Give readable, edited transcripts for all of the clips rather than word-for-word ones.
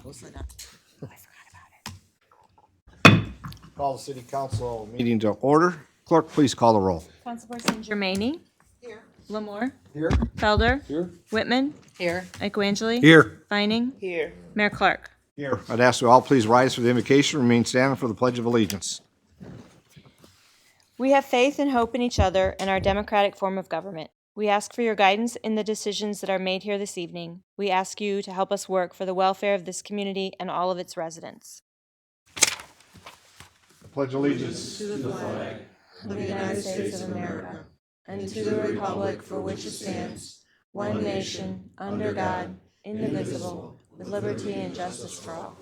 Close enough. Call the city council meeting to order. Clerk, please call the roll. Councilperson Germaini. Here. Lamore. Here. Felder. Here. Whitman. Here. Michaelangeli. Here. Vining. Here. Mayor Clark. Here. I'd ask you all please rise for the invocation, remain standing for the Pledge of Allegiance. We have faith and hope in each other and our democratic form of government. We ask for your guidance in the decisions that are made here this evening. We ask you to help us work for the welfare of this community and all of its residents. Pledge allegiance. To the flag of the United States of America and to the republic for which it stands, one nation, under God, indivisible, with liberty and justice for all.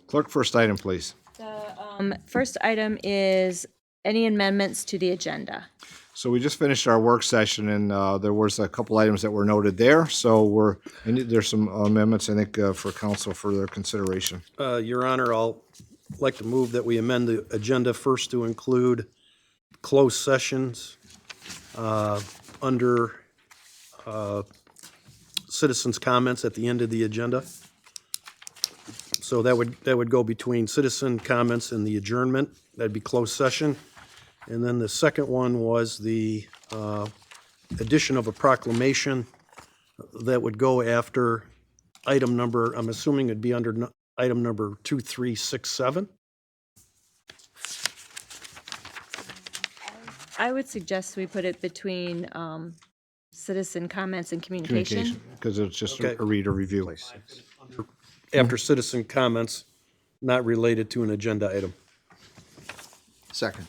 Clerk, first item, please. The first item is any amendments to the agenda. So we just finished our work session, and there was a couple items that were noted there. So there's some amendments, I think, for council for their consideration. Your Honor, I'll like to move that we amend the agenda first to include closed sessions under citizens' comments at the end of the agenda. So that would go between citizen comments and the adjournment. That'd be closed session. And then the second one was the addition of a proclamation that would go after item number, I'm assuming it'd be under item number 2367. I would suggest we put it between citizen comments and communication. Because it's just Okay. a read or review. After citizen comments not related to an agenda item. Second.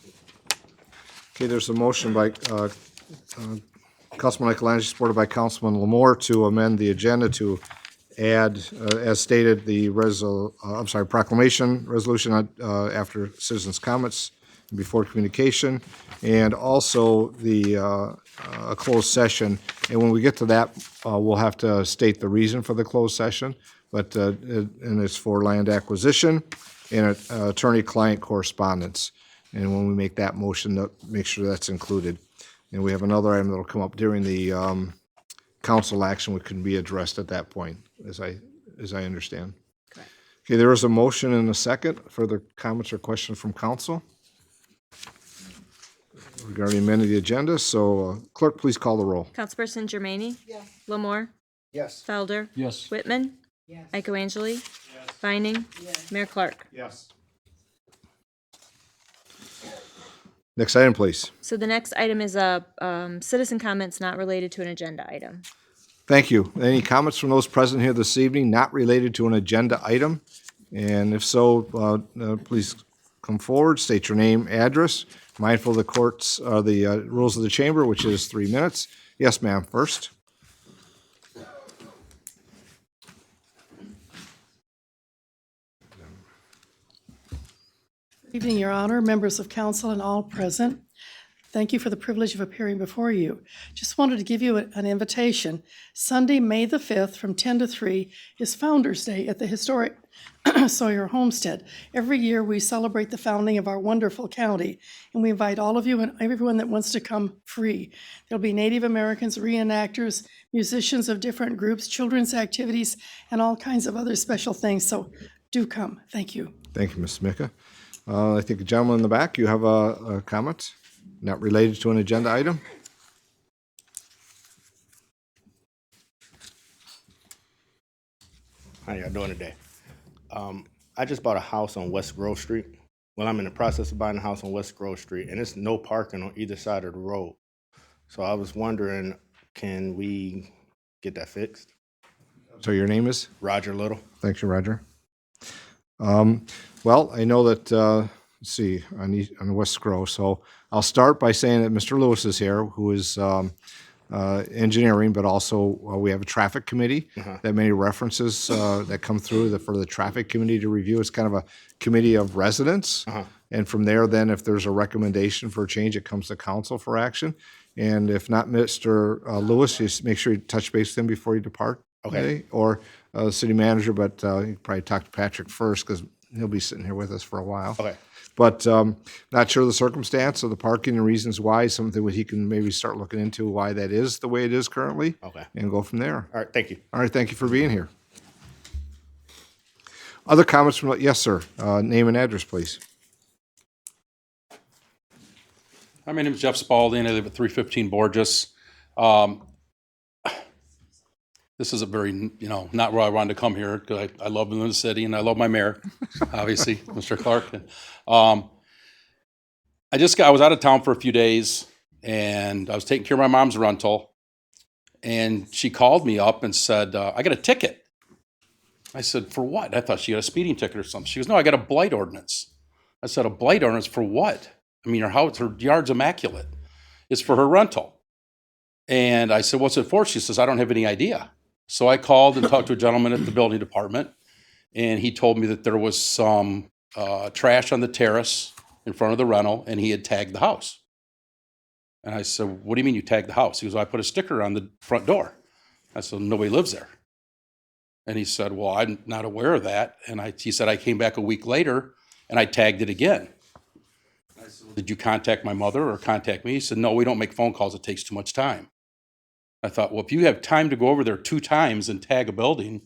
Okay, there's a motion by Councilman Michaelangeli, supported by Councilman Lamore, to amend the agenda to add, as stated, the proclamation resolution after citizens' comments and before communication, and also the a closed session. And when we get to that, we'll have to state the reason for the closed session, but and it's for land acquisition and attorney-client correspondence. And when we make that motion, make sure that's included. And we have another item that'll come up during the council action, which can be addressed at that point, as I understand. Correct. Okay, there is a motion and a second. Further comments or questions from council regarding amending the agenda? So clerk, please call the roll. Councilperson Germaini. Yes. Lamore. Yes. Felder. Yes. Whitman. Yes. Michaelangeli. Vining. Yes. Mayor Clark. Yes. Next item, please. So the next item is citizen comments not related to an agenda item. Thank you. Any comments from those present here this evening not related to an agenda item? And if so, please come forward, state your name, address, mindful of the courts, the rules of the chamber, which is 3 minutes. Yes, ma'am, first. Good evening, Your Honor, members of council and all present. Thank you for the privilege of appearing before you. Just wanted to give you an invitation. Sunday, May the 5th, from 10 to 3, is Founder's Day at the historic Sawyer Homestead. Every year, we celebrate the founding of our wonderful county, and we invite all of you and everyone that wants to come free. There'll be Native Americans, reenactors, musicians of different groups, children's activities, and all kinds of other special things, so do come. Thank you. Thank you, Ms. Mika. I think the gentleman in the back, you have a comment not related to an agenda item? How y'all doing today? I just bought a house on West Grove Street. Well, I'm in the process of buying a house on West Grove Street, and it's no parking on either side of the road. So I was wondering, can we get that fixed? So your name is? Roger Little. Thank you, Roger. Well, I know that, let's see, on West Grove. So I'll start by saying that Mr. Lewis is here, who is engineering, but also we have a traffic committee that many references that come through for the traffic committee to review. It's kind of a committee of residents. And from there, then, if there's a recommendation for a change, it comes to council for action. And if not, Mr. Lewis, just make sure you touch base with him before you depart. Okay. or the city manager, but you can probably talk to Patrick first because he'll be sitting here with us for a while. Okay. But not sure the circumstance of the parking and reasons why, something that he can maybe start looking into why that is the way it is currently. Okay. And go from there. All right, thank you. All right, thank you for being here. Other comments from, yes, sir. Name and address, please. Hi, my name is Jeff Spalding. I live at 315 Borges. This is a very, not where I wanted to come here because I love living in the city and I love my mayor, obviously, Mr. Clark. I was out of town for a few days and I was taking care of my mom's rental. And she called me up and said, I got a ticket. I said, for what? I thought she got a speeding ticket or something. She goes, no, I got a blight ordinance. I said, a blight ordinance for what? I mean, her yard's immaculate. It's for her rental. And I said, what's it for? She says, I don't have any idea. So I called and talked to a gentleman at the building department, and he told me that there was some trash on the terrace in front of the rental, and he had tagged the house. And I said, what do you mean you tagged the house? He goes, I put a sticker on the front door. I said, nobody lives there. And he said, well, I'm not aware of that. And he said, I came back a week later, and I tagged it again. I said, did you contact my mother or contact me? He said, no, we don't make phone calls. It takes too much time. I thought, well, if you have time to go over there 2 times and tag a building,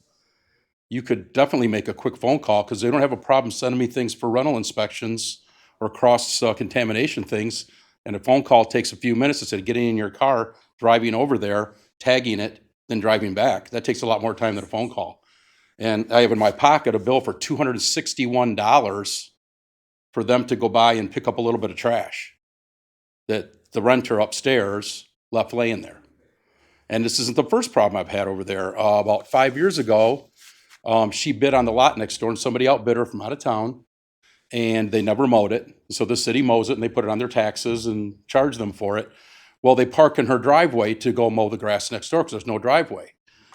you could definitely make a quick phone call because they don't have a problem sending me things for rental inspections or cross-contamination things. And a phone call takes a few minutes instead of getting in your car, driving over there, tagging it, then driving back. That takes a lot more time than a phone call. And I have in my pocket a bill for $261 for them to go by and pick up a little bit of trash that the renter upstairs left laying there. And this isn't the first problem I've had over there. About 5 years ago, she bid on the lot next door, and somebody outbid her from out of town, and they never mowed it. So the city mows it, and they put it on their taxes and charge them for it. Well, they park in her driveway to go mow the grass next door because there's no driveway.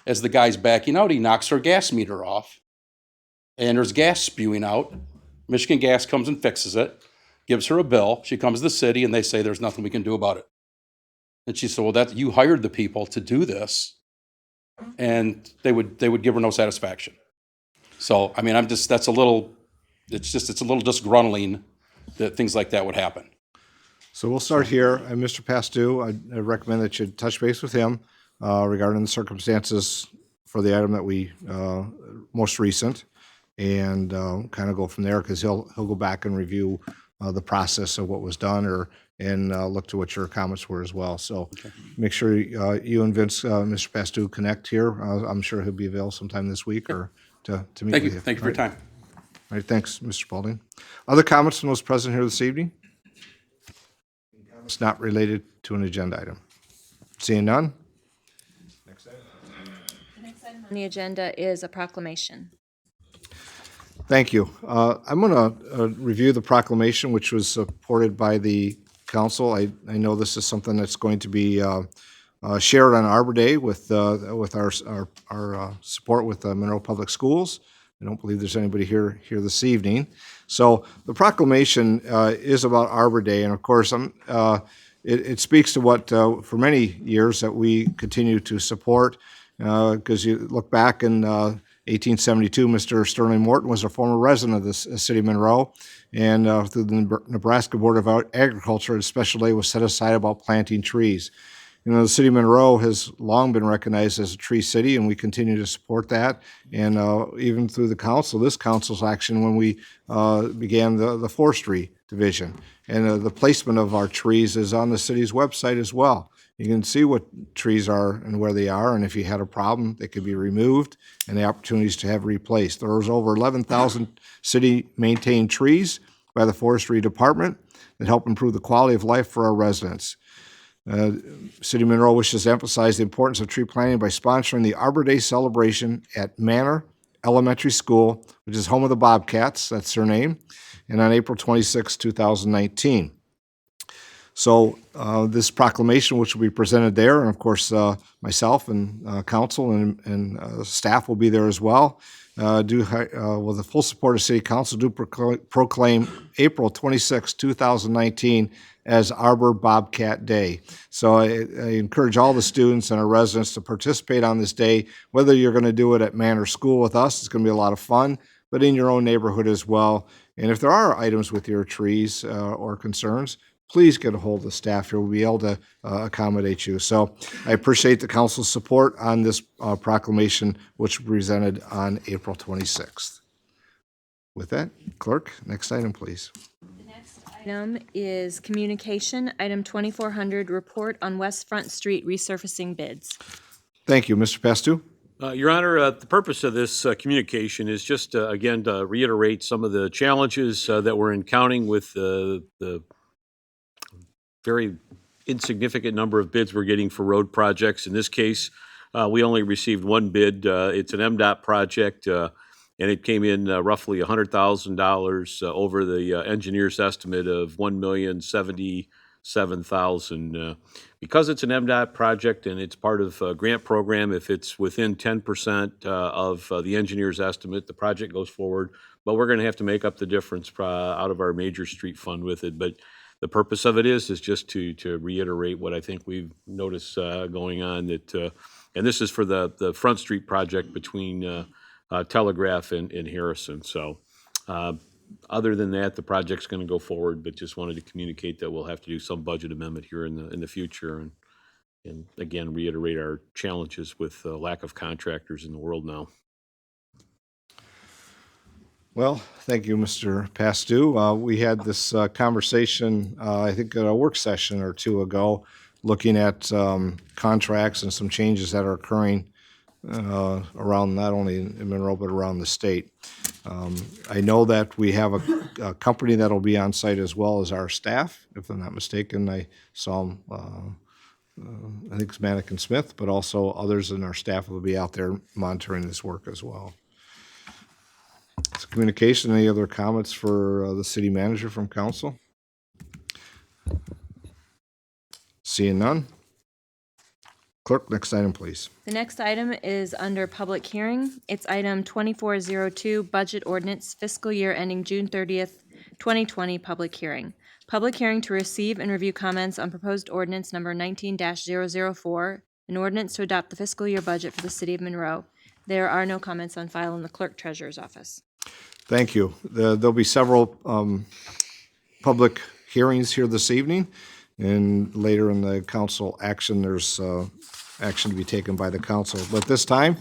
As the guy's backing out, he knocks her gas meter off, and there's gas spewing out. Michigan Gas comes and fixes it, gives her a bill. She comes to the city, and they say there's nothing we can do about it. And she said, well, you hired the people to do this, and they would give her no satisfaction. So, I mean, it's a little disgruntling that things like that would happen. So we'll start here. Mr. Pastou, I recommend that you touch base with him regarding the circumstances for the item that we most recent, and kind of go from there because he'll go back and review the process of what was done and look to what your comments were as well. So make sure you and Vince, Mr. Pastou, connect here. I'm sure he'll be available sometime this week or to meet Thank with you. you. Thank you for your time. All right, thanks, Mr. Spalding. Other comments from those present here this evening? It's not related to an agenda item. Seeing none? On the agenda is a proclamation. Thank you. I'm going to review the proclamation, which was supported by the council. I know this is something that's going to be shared on Arbor Day with our support with Monroe Public Schools. I don't believe there's anybody here this evening. So the proclamation is about Arbor Day, and of course, it speaks to what for many years that we continue to support. Because you look back in 1872, Mr. Sterling Morton was a former resident of the city of Monroe, and through the Nebraska Board of Agriculture, a special day was set aside about planting trees. You know, the city of Monroe has long been recognized as a tree city, and we continue to support that. And even through this council's action when we began the forestry division. And the placement of our trees is on the city's website as well. You can see what trees are and where they are, and if you had a problem, they could be removed, and the opportunities to have replaced. There was over 11,000 city-maintained trees by the forestry department that help improve the quality of life for our residents. City of Monroe wishes to emphasize the importance of tree planting by sponsoring the Arbor Day celebration at Manor Elementary School, which is home of the Bobcats, that's their name, and on April 26, 2019. So this proclamation, which will be presented there, and of course myself and council and staff will be there as well, with the full support of City Council, do proclaim April 26, 2019 as Arbor Bobcat Day. So I encourage all the students and our residents to participate on this day, whether you're going to do it at Manor School with us, it's going to be a lot of fun, but in your own neighborhood as well. And if there are items with your trees or concerns, please get a hold of the staff here. We'll be able to accommodate you. So I appreciate the council's support on this proclamation, which was presented on April 26th. With that, clerk, next item, please. Item is communication, item 2400, report on West Front Street resurfacing bids. Thank you. Mr. Pastu? Your Honor, the purpose of this communication is just, again, to reiterate some of the challenges that we're encountering with the very insignificant number of bids we're getting for road projects. In this case, we only received one bid. It's an MDOT project, and it came in roughly $100,000 over the engineer's estimate of $1,077,000. Because it's an MDOT project and it's part of a grant program, if it's within 10% of the engineer's estimate, the project goes forward. But we're going to have to make up the difference out of our major street fund with it. But the purpose of it is just to reiterate what I think we've noticed going on. That and this is for the Front Street project between Telegraph and Harrison. So other than that, the project's going to go forward, but just wanted to communicate that we'll have to do some budget amendment here in the future, and again reiterate our challenges with the lack of contractors in the world now. Well, thank you, Mr. Pastu. We had this conversation, I think, at a work session or two ago, looking at contracts and some changes that are occurring around not only in Monroe but around the state. I know that we have a company that will be on site as well as our staff, if I'm not mistaken. I saw them, I think it's Manick and Smith, but also others in our staff will be out there monitoring this work as well. So communication, any other comments for the city manager from council? Seeing none. Clerk, next item, please. The next item is under public hearing. It's item 2402, budget ordinance, fiscal year ending June 30th, 2020, public hearing. Public hearing to receive and review comments on proposed ordinance number 19-004, an ordinance to adopt the fiscal year budget for the city of Monroe. There are no comments on file in the clerk treasurer's office. Thank you. There'll be several public hearings here this evening, and later in the council action, there's action to be taken by the council. But this time,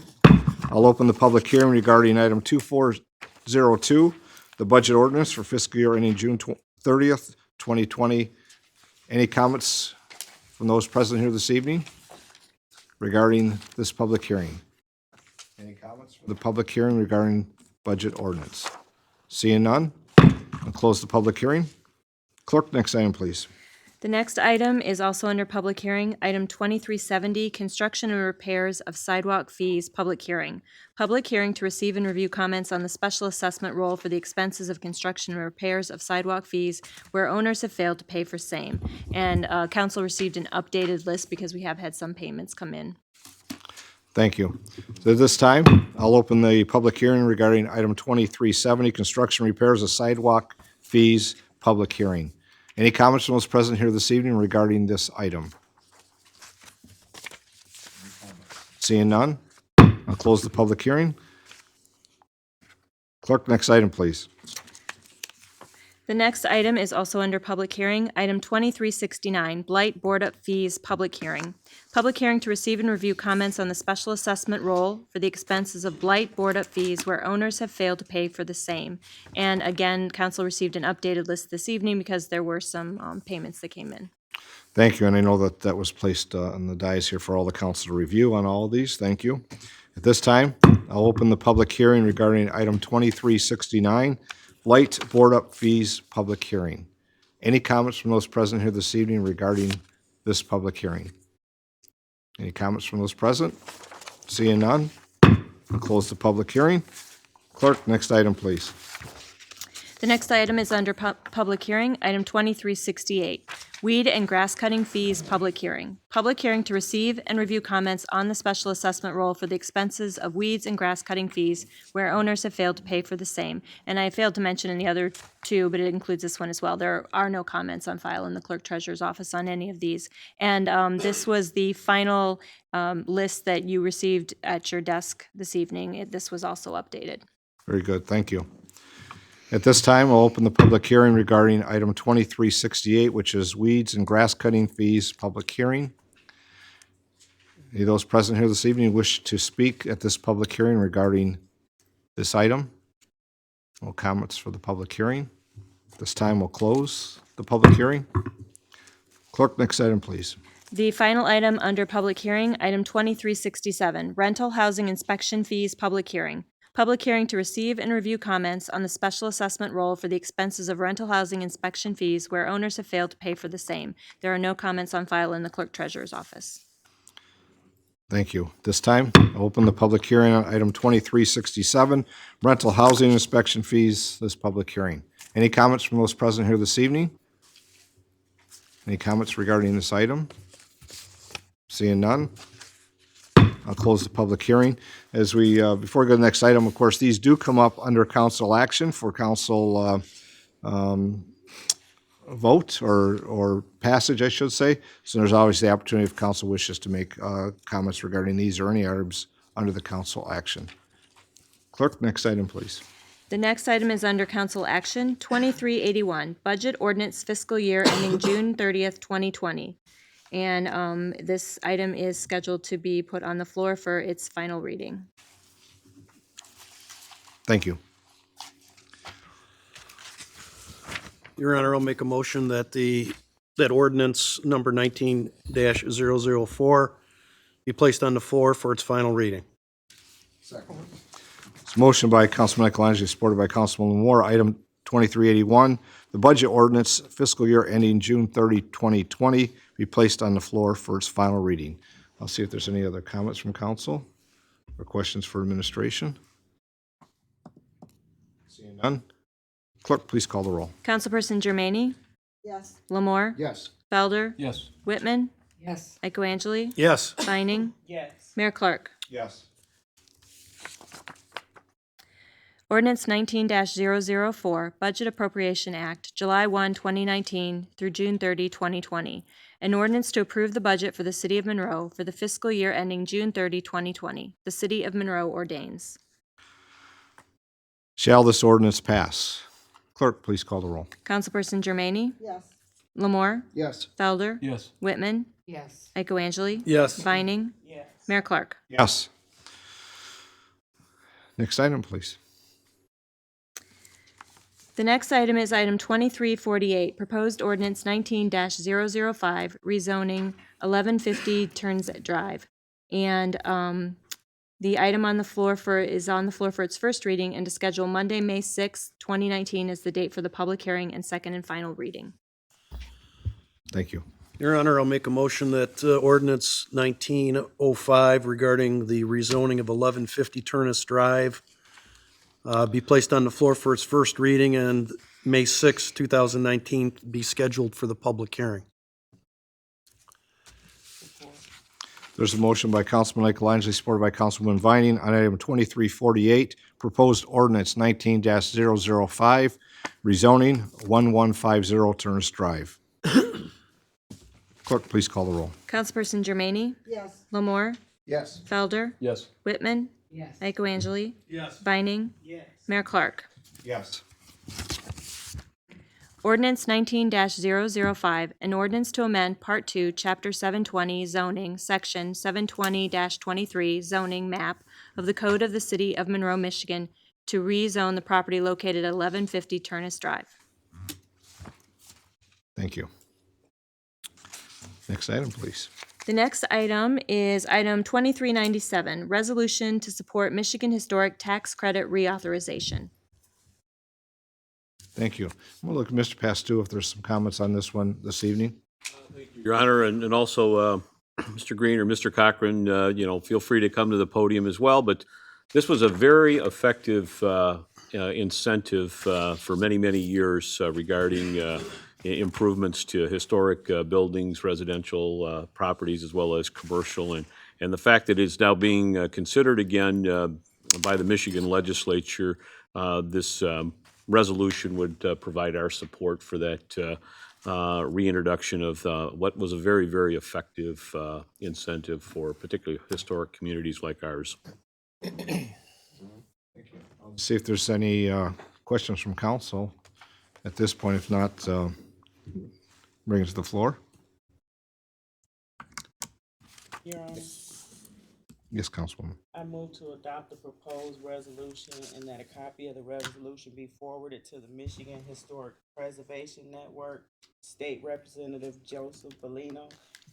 I'll open the public hearing regarding item 2402, the budget ordinance for fiscal year ending June 30th, 2020. Any comments from those present here this evening regarding this public hearing? Any comments from the public hearing regarding budget ordinance? Seeing none, I'll close the public hearing. Clerk, next item, please. The next item is also under public hearing, item 2370, construction and repairs of sidewalk fees, public hearing. Public hearing to receive and review comments on the special assessment roll for the expenses of construction and repairs of sidewalk fees where owners have failed to pay for same. And council received an updated list because we have had some payments come in. Thank you. So at this time, I'll open the public hearing regarding item 2370, construction repairs of sidewalk fees, public hearing. Any comments from those present here this evening regarding this item? Seeing none, I'll close the public hearing. Clerk, next item, please. The next item is also under public hearing, item 2369, blight board up fees, public hearing. Public hearing to receive and review comments on the special assessment roll for the expenses of blight board up fees where owners have failed to pay for the same. And again, council received an updated list this evening because there were some payments that came in. Thank you, and I know that that was placed on the dais here for all the council to review on all of these. Thank you. At this time, I'll open the public hearing regarding item 2369, blight board up fees, public hearing. Any comments from those present here this evening regarding this public hearing? Any comments from those present? Seeing none, I'll close the public hearing. Clerk, next item, please. The next item is under public hearing, item 2368, weed and grass cutting fees, public hearing. Public hearing to receive and review comments on the special assessment roll for the expenses of weeds and grass cutting fees where owners have failed to pay for the same. And I failed to mention in the other two, but it includes this one as well. There are no comments on file in the clerk treasurer's office on any of these. And this was the final list that you received at your desk this evening. This was also updated. Very good, thank you. At this time, I'll open the public hearing regarding item 2368, which is weeds and grass cutting fees, public hearing. Any of those present here this evening wish to speak at this public hearing regarding this item? No comments for the public hearing. This time, we'll close the public hearing. Clerk, next item, please. The final item under public hearing, item 2367, rental housing inspection fees, public hearing. Public hearing to receive and review comments on the special assessment roll for the expenses of rental housing inspection fees where owners have failed to pay for the same. There are no comments on file in the clerk treasurer's office. Thank you. This time, I'll open the public hearing on item 2367, rental housing inspection fees, this public hearing. Any comments from those present here this evening? Any comments regarding this item? Seeing none, I'll close the public hearing. As we, before we go to the next item, of course, these do come up under council action for council vote or passage, I should say. So there's always the opportunity if council wishes to make comments regarding these or any items under the council action. Clerk, next item, please. The next item is under council action, 2381, budget ordinance fiscal year ending June 30th, 2020. And this item is scheduled to be put on the floor for its final reading. Thank you. Your Honor, I'll make a motion that that ordinance number 19-004 be placed on the floor for its final reading. It's a motion by Councilman Michaelangelo, supported by Councilman Moore. Item 2381, the budget ordinance fiscal year ending June 30, 2020, be placed on the floor for its final reading. I'll see if there's any other comments from council or questions for administration. Seeing none. Clerk, please call the roll. Councilperson Germaine? Yes. Lamore? Yes. Felder? Yes. Whitman? Yes. Michaelangeli? Yes. Vining? Yes. Mayor Clark? Yes. Ordinance 19-004, Budget Appropriation Act, July 1, 2019 through June 30, 2020. An ordinance to approve the budget for the City of Monroe for the fiscal year ending June 30, 2020. The City of Monroe ordains. Shall this ordinance pass? Clerk, please call the roll. Councilperson Germaine? Yes. Lamore? Yes. Felder? Yes. Whitman? Yes. Michaelangeli? Yes. Vining? Yes. Mayor Clark? Yes. Next item, please. The next item is item 2348, proposed ordinance 19-005, rezoning 1150 Turns Drive. And the item on the floor is on the floor for its first reading and to schedule Monday, May 6, 2019 as the date for the public hearing and second and final reading. Thank you. Your Honor, I'll make a motion that ordinance 1905 regarding the rezoning of 1150 Turnus Drive be placed on the floor for its first reading and May 6, 2019 be scheduled for the public hearing. There's a motion by Councilman Michaelangelo, supported by Councilwoman Vining on item 2348, proposed ordinance 19-005, rezoning 1150 Turnus Drive. Clerk, please call the roll. Councilperson Germaine? Yes. Lamore? Yes. Felder? Yes. Whitman? Yes. Michaelangeli? Yes. Vining? Yes. Mayor Clark? Yes. Ordinance 19-005, an ordinance to amend Part 2, Chapter 720 zoning, Section 720-23 zoning map of the Code of the City of Monroe, Michigan to rezone the property located at 1150 Turnus Drive. Thank you. Next item, please. The next item is item 2397, resolution to support Michigan Historic Tax Credit Reauthorization. Thank you. I'm going to look at Mr. Pastou if there's some comments on this one this evening. Your Honor, and also Mr. Green or Mr. Cochran, feel free to come to the podium as well. But this was a very effective incentive for many, many years regarding improvements to historic buildings, residential properties, as well as commercial. And the fact that it's now being considered again by the Michigan legislature, this resolution would provide our support for that reintroduction of what was a very, very effective incentive for particularly historic communities like ours. See if there's any questions from council at this point. If not, bring it to the floor. Your Honor, Yes, Councilwoman. I move to adopt the proposed resolution and that a copy of the resolution be forwarded to the Michigan Historic Preservation Network, State Representative Joseph Bellino,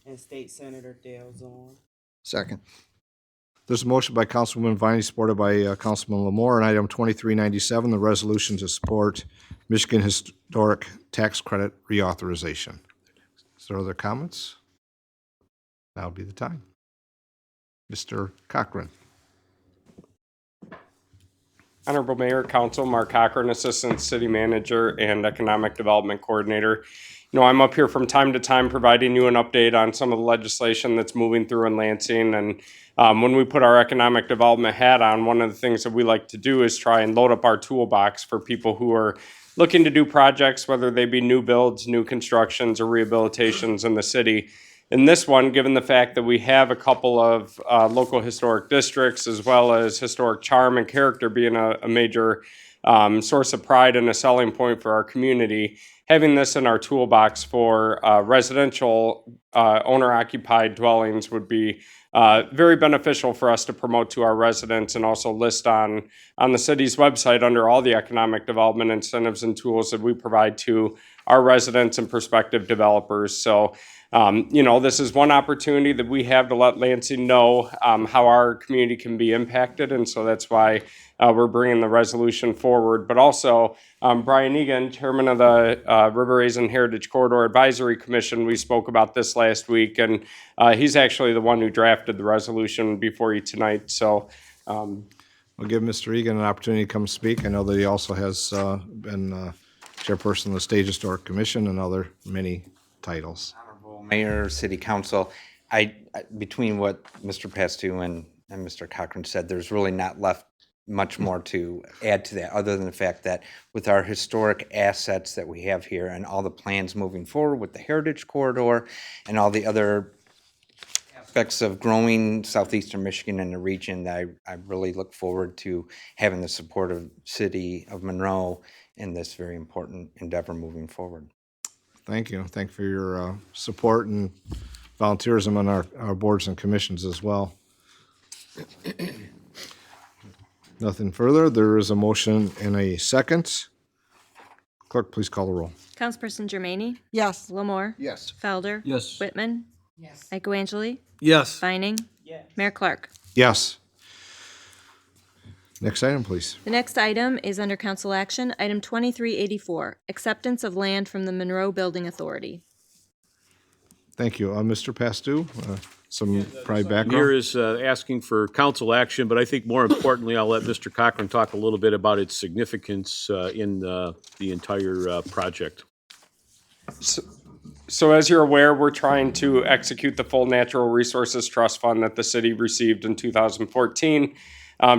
and State Senator Dale Zorn. Second. There's a motion by Councilwoman Viney, supported by Councilman Lamore, on item 2397, the resolution to support Michigan Historic Tax Credit reauthorization. Is there other comments? That'll be the time. Mr. Cochran. Honorable Mayor, Council, Mark Cochran, Assistant City Manager and Economic Development Coordinator. You know, I'm up here from time to time providing you an update on some of the legislation that's moving through in Lansing. And when we put our economic development hat on, one of the things that we like to do is try and load up our toolbox for people who are looking to do projects, whether they be new builds, new constructions, or rehabilitations in the city. In this one, given the fact that we have a couple of local historic districts, as well as historic charm and character being a major source of pride and a selling point for our community, having this in our toolbox for residential owner-occupied dwellings would be very beneficial for us to promote to our residents, and also list on the city's website under all the economic development incentives and tools that we provide to our residents and prospective developers. So, you know, this is one opportunity that we have to let Lansing know how our community can be impacted, and so that's why we're bringing the resolution forward. But also, Brian Egan, chairman of the River Raisin Heritage Corridor Advisory Commission, we spoke about this last week, and he's actually the one who drafted the resolution before you tonight. So We'll give Mr. Egan an opportunity to come speak. I know that he also has been chairperson of the State Historic Commission and other many titles. Mayor, City Council, between what Mr. Pastu and Mr. Cochran said, there's really not left much more to add to that, other than the fact that with our historic assets that we have here and all the plans moving forward with the Heritage Corridor and all the other aspects of growing southeastern Michigan and the region, I really look forward to having the support of City of Monroe in this very important endeavor moving forward. Thank you. Thank you for your support and volunteerism on our boards and commissions as well. Nothing further. There is a motion and a second. Clerk, please call the roll. Councilperson Germaine? Yes. Lamore? Yes. Felder? Yes. Whitman? Yes. Michaelangeli? Yes. Vining? Yes. Mayor Clark? Yes. Next item, please. The next item is under council action, item 2384, acceptance of land from the Monroe Building Authority. Thank you. Mr. Pastu, some probably Here background. is asking for council action, but I think more importantly, I'll let Mr. Cochran talk a little bit about its significance in the entire project. So as you're aware, we're trying to execute the full Natural Resources Trust Fund that the city received in 2014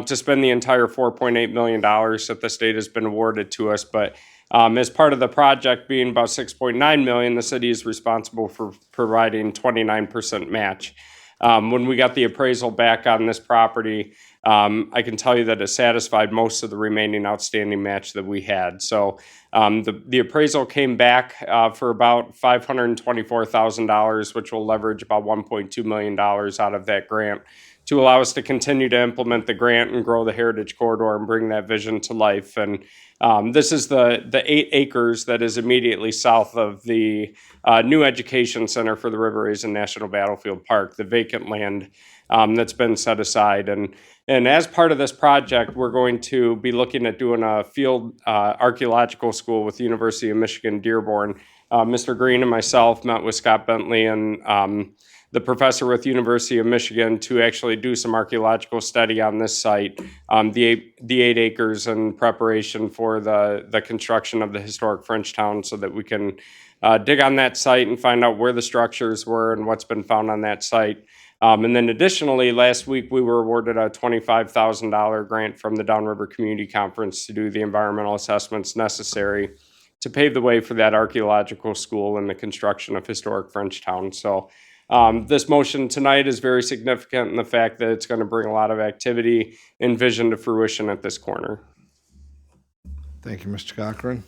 to spend the entire $4.8 million that the state has been awarded to us. But as part of the project being about $6.9 million, the city is responsible for providing 29% match. When we got the appraisal back on this property, I can tell you that it satisfied most of the remaining outstanding match that we had. So the appraisal came back for about $524,000, which will leverage about $1.2 million out of that grant to allow us to continue to implement the grant and grow the Heritage Corridor and bring that vision to life. And this is the 8 acres that is immediately south of the new education center for the River Raisin National Battlefield Park, the vacant land that's been set aside. And as part of this project, we're going to be looking at doing a field archaeological school with the University of Michigan Dearborn Mr. Green and myself met with Scott Bentley and the professor with University of Michigan to actually do some archaeological study on this site, the 8 acres in preparation for the construction of the historic French town, so that we can dig on that site and find out where the structures were and what's been found on that site. And then additionally, last week we were awarded a $25,000 grant from the Downriver Community Conference to do the environmental assessments necessary to pave the way for that archaeological school and the construction of historic French town. So this motion tonight is very significant in the fact that it's going to bring a lot of activity and vision to fruition at this corner. Thank you, Mr. Cochran.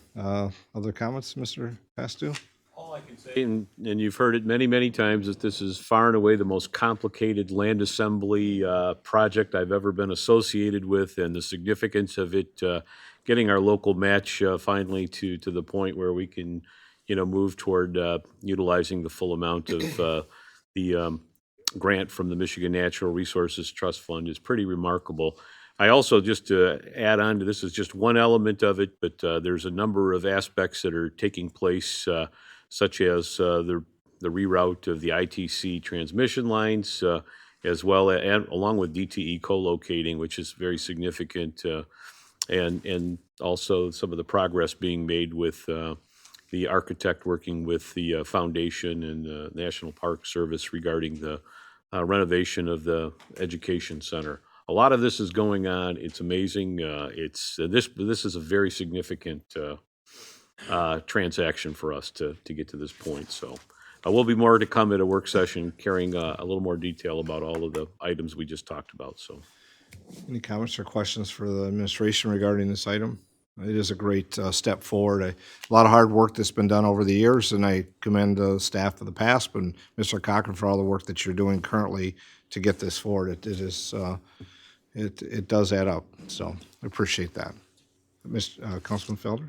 Other comments, Mr. Pastu? And you've heard it many, many times, that this is far and away the most complicated land assembly project I've ever been associated with, and the significance of it getting our local match finally to the point where we can, move toward utilizing the full amount of the grant from the Michigan Natural Resources Trust Fund is pretty remarkable. I also, just to add on to this, is just one element of it, but there's a number of aspects that are taking place, such as the reroute of the ITC transmission lines, as well as, and along with DTE co-locating, which is very significant, and also some of the progress being made with the architect working with the foundation and the National Park Service regarding the renovation of the education center. A lot of this is going on. It's amazing. This is a very significant transaction for us to get to this point. So will be more to come at a work session carrying a little more detail about all of the items we just talked about. So, Any comments or questions for the administration regarding this item? It is a great step forward. A lot of hard work that's been done over the years, and I commend the staff of the past, but Mr. Cochran for all the work that you're doing currently to get this forward. It does add up. So I appreciate that. Councilman Felder?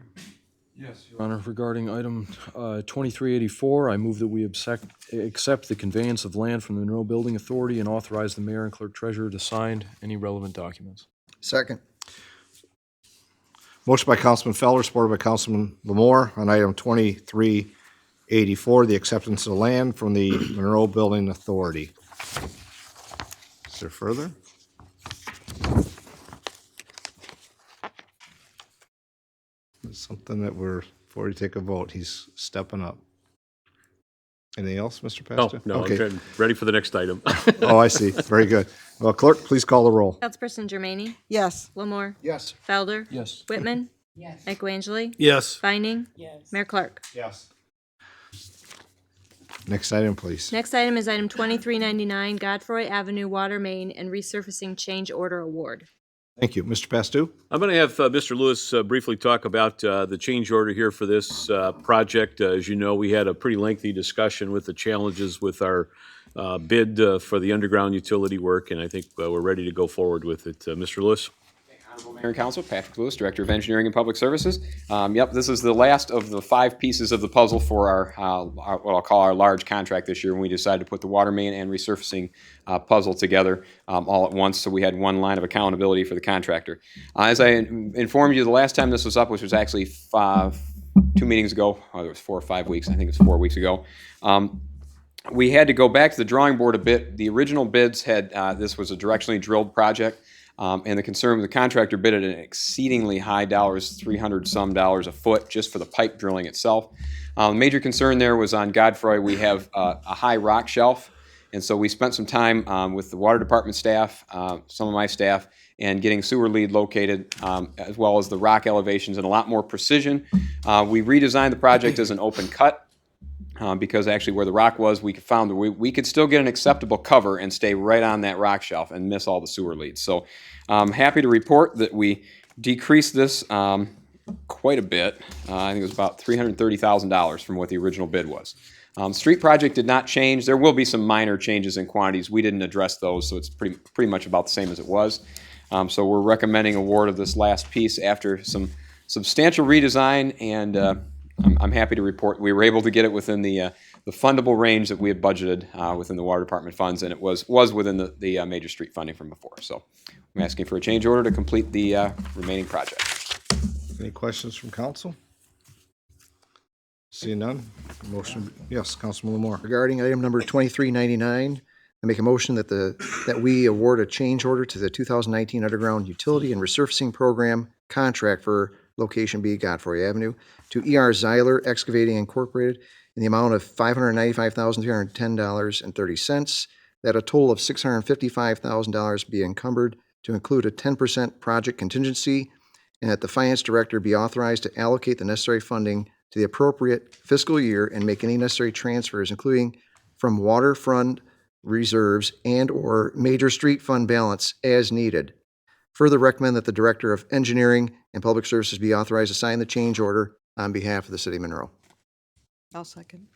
Yes, Your Honor. Regarding item 2384, I move that we accept the conveyance of land from the Monroe Building Authority and authorize the mayor and clerk treasurer to sign any relevant documents. Second. Motion by Councilman Felder, supported by Councilman Lamore on item 2384, the acceptance of land from the Monroe Building Authority. Is there further? It's something that before we take a vote, he's stepping up. Anything else, Mr. Pastor? no, Okay. I'm ready for the next item. Oh, I see. Very good. Well, clerk, please call the roll. Councilperson Germaine? Yes. Lamore? Yes. Felder? Yes. Whitman? Yes. Echoangeli? Yes. Vining? Yes. Mayor Clark? Yes. Next item, please. Next item is item 2399, Godfrey Avenue Water Main and Resurfacing Change Order Award. Thank you. Mr. Pastu? I'm going to have Mr. Lewis briefly talk about the change order here for this project. As you know, we had a pretty lengthy discussion with the challenges with our bid for the underground utility work, and I think we're ready to go forward with it. Mr. Lewis? Honorable Mayor and Council, Patrick Lewis, Director of Engineering and Public Services. Yep, this is the last of the 5 pieces of the puzzle for our what I'll call our large contract this year, when we decided to put the water main and resurfacing puzzle together all at once, so we had one line of accountability for the contractor. As I informed you the last time this was up, which was actually 2 meetings ago, or it was 4 or 5 weeks, I think it was 4 weeks ago, we had to go back to the drawing board a bit. The original bids had, this was a directionally drilled project. And the concern, the contractor bid at an exceedingly high dollars, $300 some a foot, just for the pipe drilling itself. The major concern there was on Godfrey. We have a high rock shelf, and so we spent some time with the water department staff, some of my staff, and getting sewer lead located, as well as the rock elevations and a lot more precision. We redesigned the project as an open cut. Because actually where the rock was, we found that we could still get an acceptable cover and stay right on that rock shelf and miss all the sewer leads. So I'm happy to report that we decreased this quite a bit. I think it was about $330,000 from what the original bid was. Street project did not change. There will be some minor changes in quantities. We didn't address those, so it's pretty much about the same as it was. So we're recommending award of this last piece after some substantial redesign, and I'm happy to report we were able to get it within the fundable range that we had budgeted within the water department funds, and it was within the major street funding from before. So I'm asking for a change order to complete the remaining project. Any questions from council? Seeing none, motion, yes, Councilman Lamore. Regarding item number 2399, I make a motion that we award a change order to the 2019 Underground Utility and Resurfacing Program contract for Location B, Godfrey Avenue, to E.R. Zeiler Excavating Incorporated in the amount of $595,310.30, that a total of $655,000 be encumbered to include a 10% project contingency, and that the finance director be authorized to allocate the necessary funding to the appropriate fiscal year and make any necessary transfers, including from waterfront reserves and/or major street fund balance as needed. Further recommend that the Director of Engineering and Public Services be authorized to sign the change order on behalf of the City of Monroe. I'll second.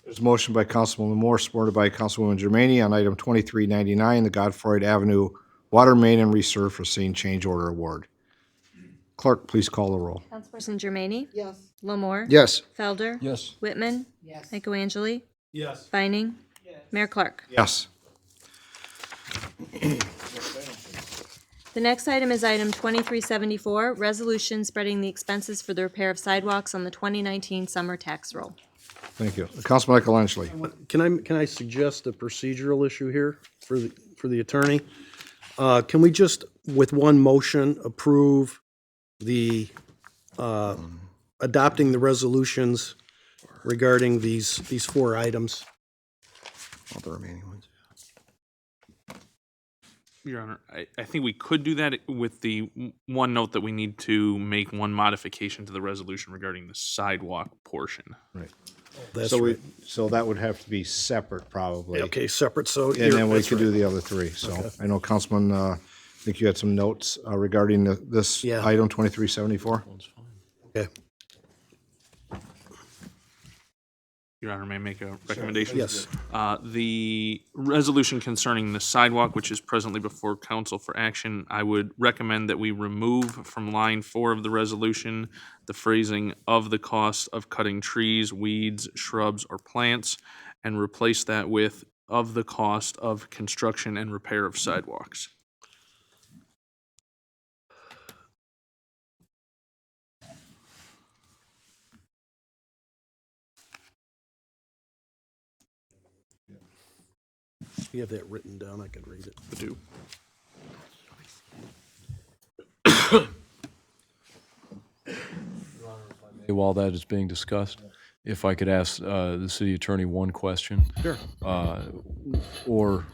There's a motion by Councilman Lamore, supported by Councilwoman Germaini on item 2399, the Godfrey Avenue Water Main and Resurfacing Change Order Award. Clerk, please call the roll. Councilperson Germaini? Yes. Lamore? Yes. Felder? Yes. Whitman? Yes. Michaelangeli? Yes. Vining? Mayor Clark? Yes. The next item is item 2374, resolution spreading the expenses for the repair of sidewalks on the 2019 summer tax roll. Thank you. Councilman Michaelangeli. Can I suggest a procedural issue here for the attorney? Can we just, with one motion, approve the adopting the resolutions regarding these four items? All the remaining ones. Your Honor, I think we could do that with the one note that we need to make one modification to the resolution regarding the sidewalk portion. Right. That's So right. so that would have to be separate, probably. Okay, separate, so. And then we that's could right. do the other three. So I know, Councilman, I think you had some notes regarding this Yeah. item 2374. Okay, Your Honor, may I make a recommendation? yes. The resolution concerning the sidewalk, which is presently before council for action, I would recommend that we remove from line 4 of the resolution the phrasing "of the cost of cutting trees, weeds, shrubs, or plants," and replace that with "of the cost of construction and repair of sidewalks." If you have that written down, I could read it. I do. While that is being discussed, if I could ask the city attorney one question. Sure. Or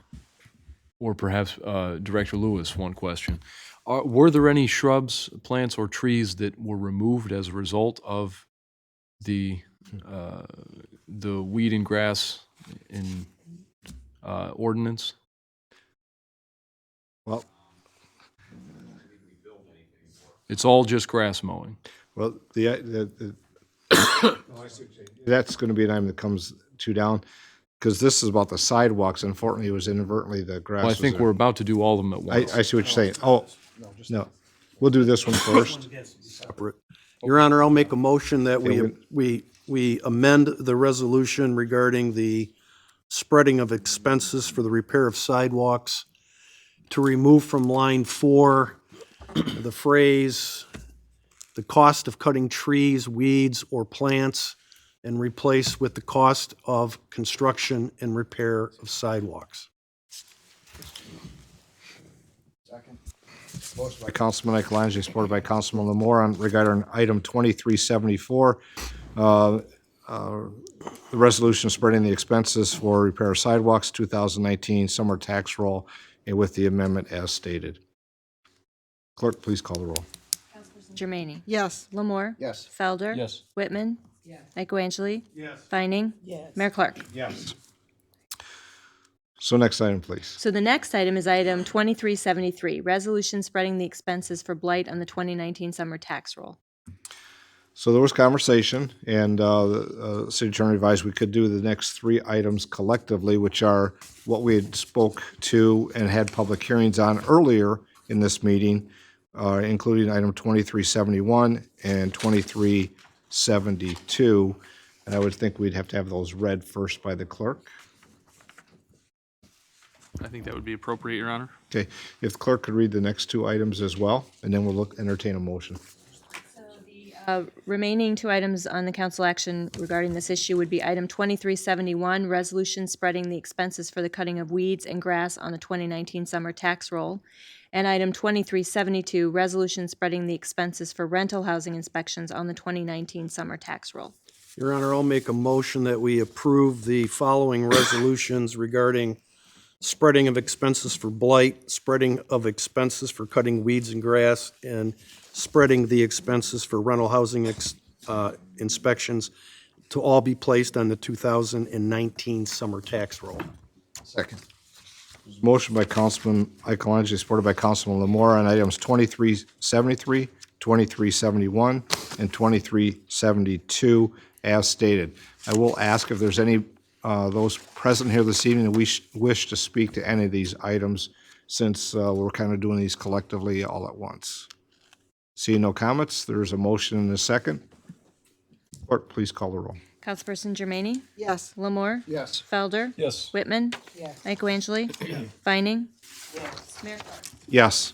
perhaps Director Lewis one question. Were there any shrubs, plants, or trees that were removed as a result of the weed and grass in ordinance? Well, It's all just grass mowing. well, that's going to be an item that comes down, because this is about the sidewalks. Unfortunately, it was inadvertently the grass. Well, I was think there. we're about to do all of them at once. I see what you're saying. Oh, no. We'll do this one first. Separate. Your Honor, I'll make a motion that we amend the resolution regarding the spreading of expenses for the repair of sidewalks to remove from line 4 the phrase, "the cost of cutting trees, weeds, or plants," and replace with "the cost of construction and repair of sidewalks." Motion by Councilman Michaelangeli, supported by Councilman Lamore regarding item 2374. The resolution spreading the expenses for repair of sidewalks 2019 summer tax roll, and with the amendment as stated. Clerk, please call the roll. Germaini? Yes. Lamore? Yes. Felder? Yes. Whitman? Michaelangeli? Yes. Vining? Yes. Mayor Clark? Yes. So next item, please. So the next item is item 2373, resolution spreading the expenses for blight on the 2019 summer tax roll. So there was conversation, and the city attorney advised we could do the next three items collectively, which are what we had spoke to and had public hearings on earlier in this meeting, including item 2371 and 2372. And I would think we'd have to have those read first by the clerk. I think that would be appropriate, Your Honor. Okay, if the clerk could read the next two items as well, and then we'll entertain a motion. So the Remaining two items on the council action regarding this issue would be item 2371, resolution spreading the expenses for the cutting of weeds and grass on the 2019 summer tax roll, and item 2372, resolution spreading the expenses for rental housing inspections on the 2019 summer tax roll. Your Honor, I'll make a motion that we approve the following resolutions regarding spreading of expenses for blight, spreading of expenses for cutting weeds and grass, and spreading the expenses for rental housing inspections to all be placed on the 2019 summer tax roll. Second. Motion by Councilman Michaelangeli, supported by Councilman Lamore on items 2373, 2371, and 2372 as stated. I will ask if there's any those present here this evening that wish to speak to any of these items, since we're kind of doing these collectively all at once. Seeing no comments, there's a motion and a second. Clerk, please call the roll. Councilperson Germaine? Yes. Lamore? Yes. Felder? Yes. Whitman? Yes. Michaelangeli? Vining? Yes. Mayor Clark? Yes.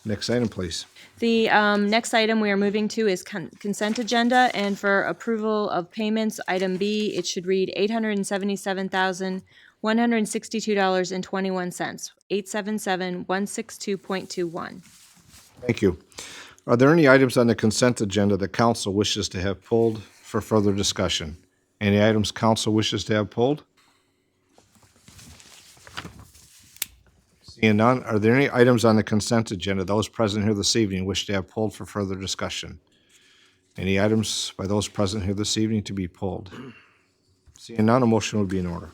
Next item, please. The next item we are moving to is consent agenda, and for approval of payments, item B, it should read $877,162.21, 877-162.21. Thank you. Are there any items on the consent agenda that council wishes to have pulled for further discussion? Any items council wishes to have pulled? Seeing none, are there any items on the consent agenda those present here this evening wish to have pulled for further discussion? Any items by those present here this evening to be pulled? Seeing none, a motion would be in order.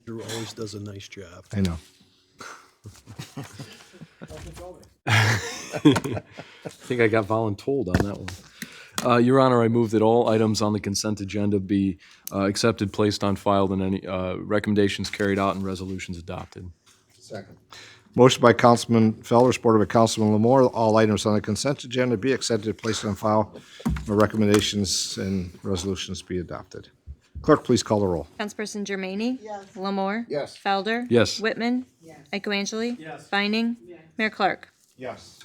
Drew always does a nice job. I know. I think I got voluntold on that one. Your Honor, I move that all items on the consent agenda be accepted, placed on file, and any recommendations carried out and resolutions adopted. Second. Motion by Councilman Felder, supported by Councilman Lamore. All items on the consent agenda be accepted, placed on file, and recommendations and resolutions be adopted. Clerk, please call the roll. Councilperson Germaine? Yes. Lamore? Yes. Felder? Yes. Whitman? Yes. Michaelangeli? Yes. Vining? Yes. Mayor Clark? Yes.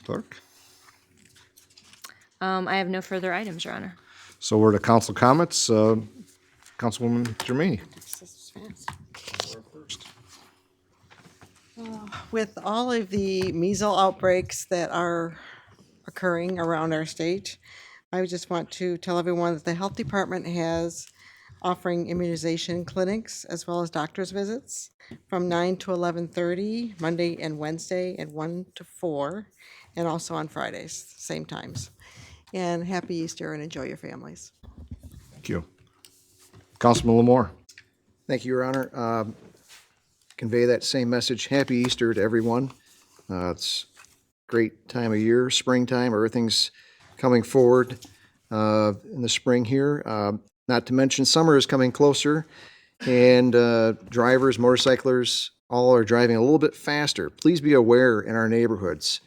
Clerk? I have no further items, Your Honor. So we're to council comments. Councilwoman Germaine. With all of the measles outbreaks that are occurring around our state, I just want to tell everyone that the health department has offering immunization clinics as well as doctor's visits from 9 to 11:30, Monday and Wednesday, and 1 to 4, and also on Fridays, same times. And happy Easter and enjoy your families. Thank you. Councilman Lamore. Thank you, Your Honor. Convey that same message. Happy Easter to everyone. It's a great time of year, springtime. Everything's coming forward in the spring here. Not to mention summer is coming closer, and drivers, motorcyclers, all are driving a little bit faster. Please be aware in our neighborhoods.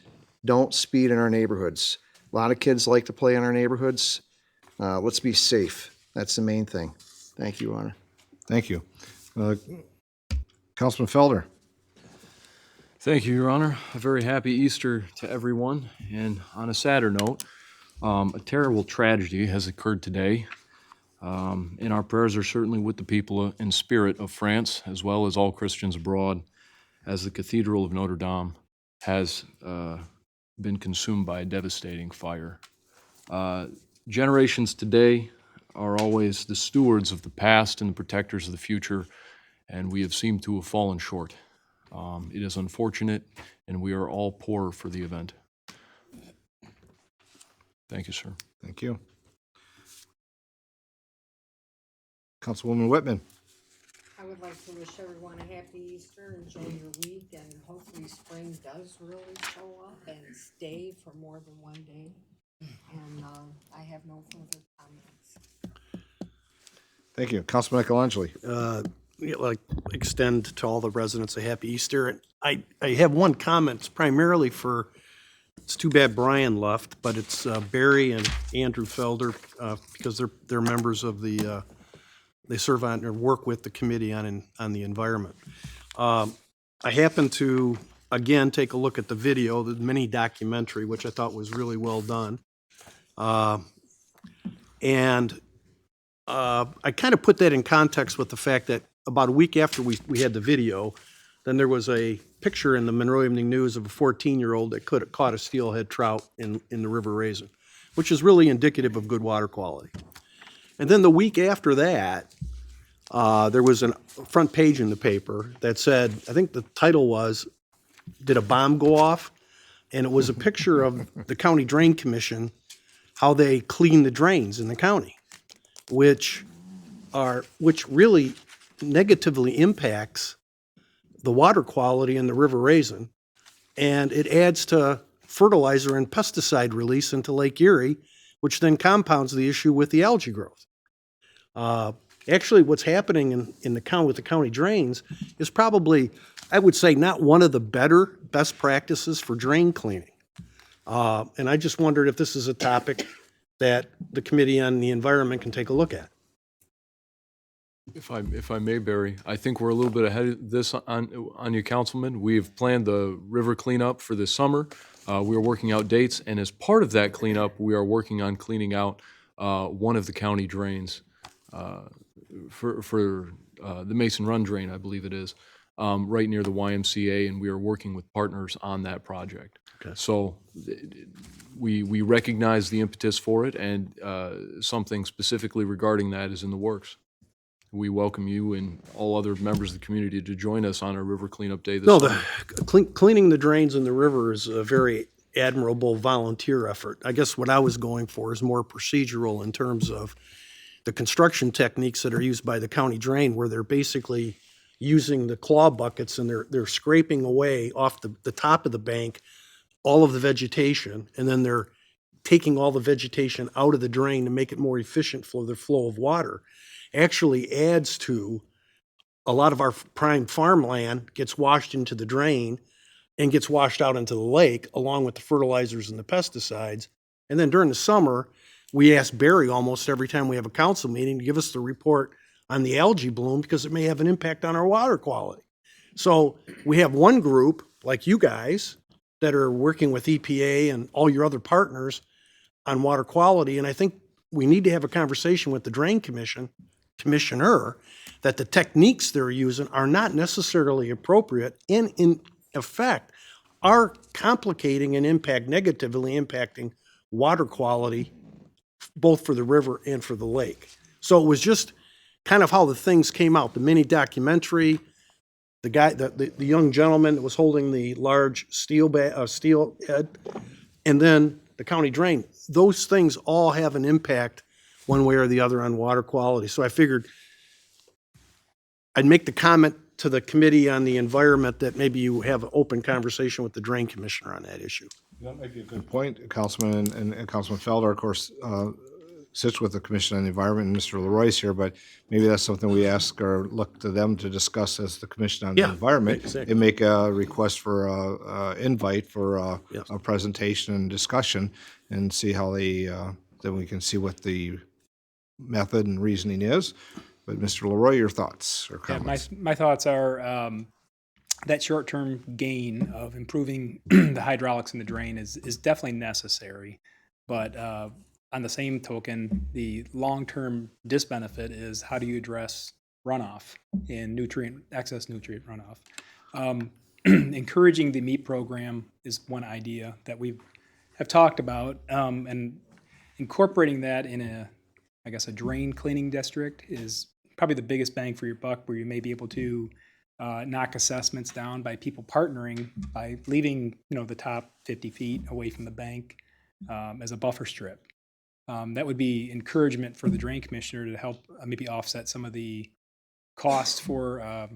Don't speed in our neighborhoods. A lot of kids like to play in our neighborhoods. Let's be safe. That's the main thing. Thank you, Your Honor. Thank you. Councilman Felder. Thank you, Your Honor. A very happy Easter to everyone. And on a sadder note, a terrible tragedy has occurred today. And our prayers are certainly with the people in spirit of France, as well as all Christians abroad, as the Cathedral of Notre Dame has been consumed by a devastating fire. Generations today are always the stewards of the past and the protectors of the future, and we have seemed to have fallen short. It is unfortunate, and we are all poorer for the event. Thank you, sir. Thank you. Councilwoman Whitman. I would like to wish everyone a happy Easter, enjoy your week, and hopefully spring does really show up and stay for more than one day. And I have no further comments. Thank you. Councilman Michaelangeli. Like extend to all the residents a happy Easter. And I have one comment. It's primarily for, it's too bad Brian left, but it's Barry and Andrew Felder because they're members of the they serve on or work with the committee on the environment. I happened to, again, take a look at the video, the mini documentary, which I thought was really well done. And I kind of put that in context with the fact that about a week after we had the video, then there was a picture in the Monroe Evening News of a 14-year-old that could have caught a steelhead trout in the River Raisin, which is really indicative of good water quality. And then the week after that, there was a front page in the paper that said, I think the title was, "Did a Bomb Go Off?" And it was a picture of the County Drain Commission, how they clean the drains in the county, which really negatively impacts the water quality in the River Raisin, and it adds to fertilizer and pesticide release into Lake Erie, which then compounds the issue with the algae growth. Actually, what's happening in the county with the county drains is probably, I would say, not one of the best practices for drain cleaning. And I just wondered if this is a topic that the Committee on the Environment can take a look at. If I may, Barry, I think we're a little bit ahead of this on you, Councilman. We've planned the river cleanup for this summer. We are working out dates, and as part of that cleanup, we are working on cleaning out one of the county drains for the Mason Run drain, I believe it is, right near the YMCA, and we are working with partners on that project. Okay. So we recognize the impetus for it, and something specifically regarding that is in the works. We welcome you and all other members of the community to join us on our river cleanup day this summer. Cleaning the drains in the river is a very admirable volunteer effort. I guess what I was going for is more procedural in terms of the construction techniques that are used by the county drain, where they're basically using the claw buckets and they're scraping away off the top of the bank all of the vegetation, and then they're taking all the vegetation out of the drain to make it more efficient for the flow of water. Actually adds to a lot of our prime farmland gets washed into the drain and gets washed out into the lake, along with the fertilizers and the pesticides. And then during the summer, we ask Barry almost every time we have a council meeting to give us the report on the algae bloom, because it may have an impact on our water quality. So we have one group, like you guys, that are working with EPA and all your other partners on water quality. And I think we need to have a conversation with the Drain Commissioner that the techniques they're using are not necessarily appropriate, and in effect are complicating and negatively impacting water quality both for the river and for the lake. So it was just kind of how the things came out. The mini documentary, the guy, the young gentleman that was holding the large steel head, and then the county drain. Those things all have an impact one way or the other on water quality. So I figured I'd make the comment to the Committee on the Environment that maybe you have an open conversation with the Drain Commissioner on that issue. That might be a good point, Councilman, and Councilman Felder, of course, sits with the Commission on the Environment, and Mr. Leroy's here, but maybe that's something we ask or look to them to discuss as the Commission on the Environment, exactly. and make a request for a invite for a presentation and discussion, and see how they, then we can see what the method and reasoning is. But Mr. Leroy, your thoughts or comments? Yeah, my thoughts are that short-term gain of improving the hydraulics in the drain is definitely necessary. But on the same token, the long-term disbenefit is how do you address runoff and excess nutrient runoff. Encouraging the MEAT program is one idea that we have talked about, and incorporating that in a drain cleaning district is probably the biggest bang for your buck, where you may be able to knock assessments down by people partnering by leaving the top 50 feet away from the bank as a buffer strip. That would be encouragement for the Drain Commissioner to help maybe offset some of the costs for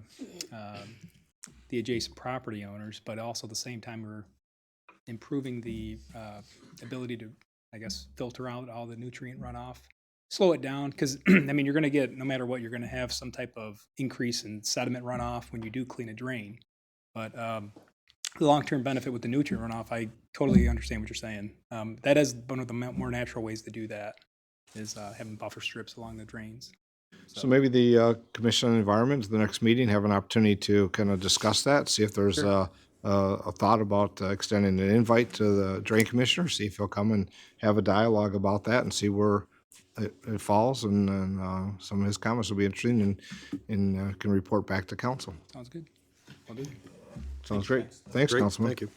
the adjacent property owners, but also at the same time we're improving the ability to, filter out all the nutrient runoff, slow it down, because you're going to get, no matter what, you're going to have some type of increase in sediment runoff when you do clean a drain. But the long-term benefit with the nutrient runoff, I totally understand what you're saying. That is one of the more natural ways to do that, is having buffer strips along the drains. So maybe the Commission on Environment, the next meeting, have an opportunity to kind of discuss that, see if there's a thought about extending an invite to the Drain Commissioner, see if he'll come and have a dialogue about that and see where it falls, and some of his comments will be interesting and can report back to council. Sounds good. Sounds great. Thanks, Great, Councilman. thank you.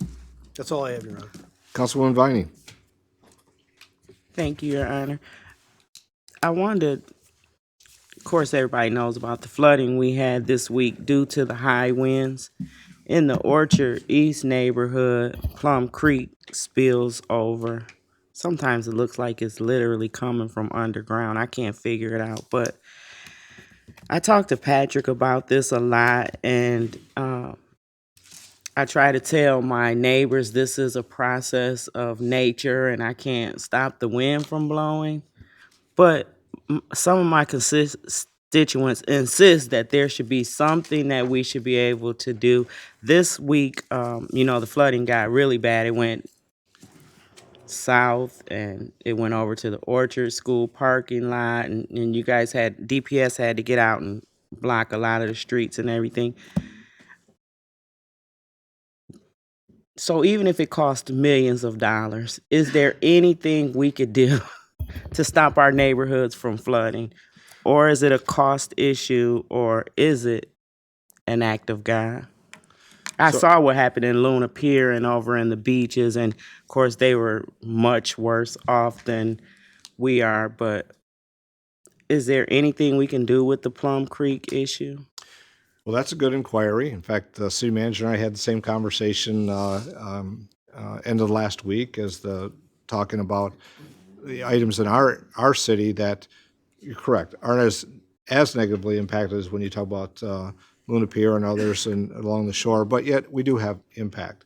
That's all I have, Your Honor. Councilwoman Viney. Thank you, Your Honor. I wanted, of course, everybody knows about the flooding we had this week due to the high winds. In the Orchard East neighborhood, Plum Creek spills over. Sometimes it looks like it's literally coming from underground. I can't figure it out, but I talked to Patrick about this a lot, and I try to tell my neighbors this is a process of nature and I can't stop the wind from blowing. But some of my constituents insist that there should be something that we should be able to do. This week, the flooding got really bad. It went south and it went over to the Orchard School parking lot, and you guys DPS had to get out and block a lot of the streets and everything. So even if it cost millions of dollars, is there anything we could do to stop our neighborhoods from flooding? Or is it a cost issue, or is it an act of God? I saw what happened in Luna Pier and over in the beaches, and of course they were much worse off than we are, but is there anything we can do with the Plum Creek issue? Well, that's a good inquiry. In fact, the city manager and I had the same conversation end of last week talking about the items in our city that, you're correct, aren't as negatively impacted as when you talk about Luna Pier and others along the shore, but yet we do have impact.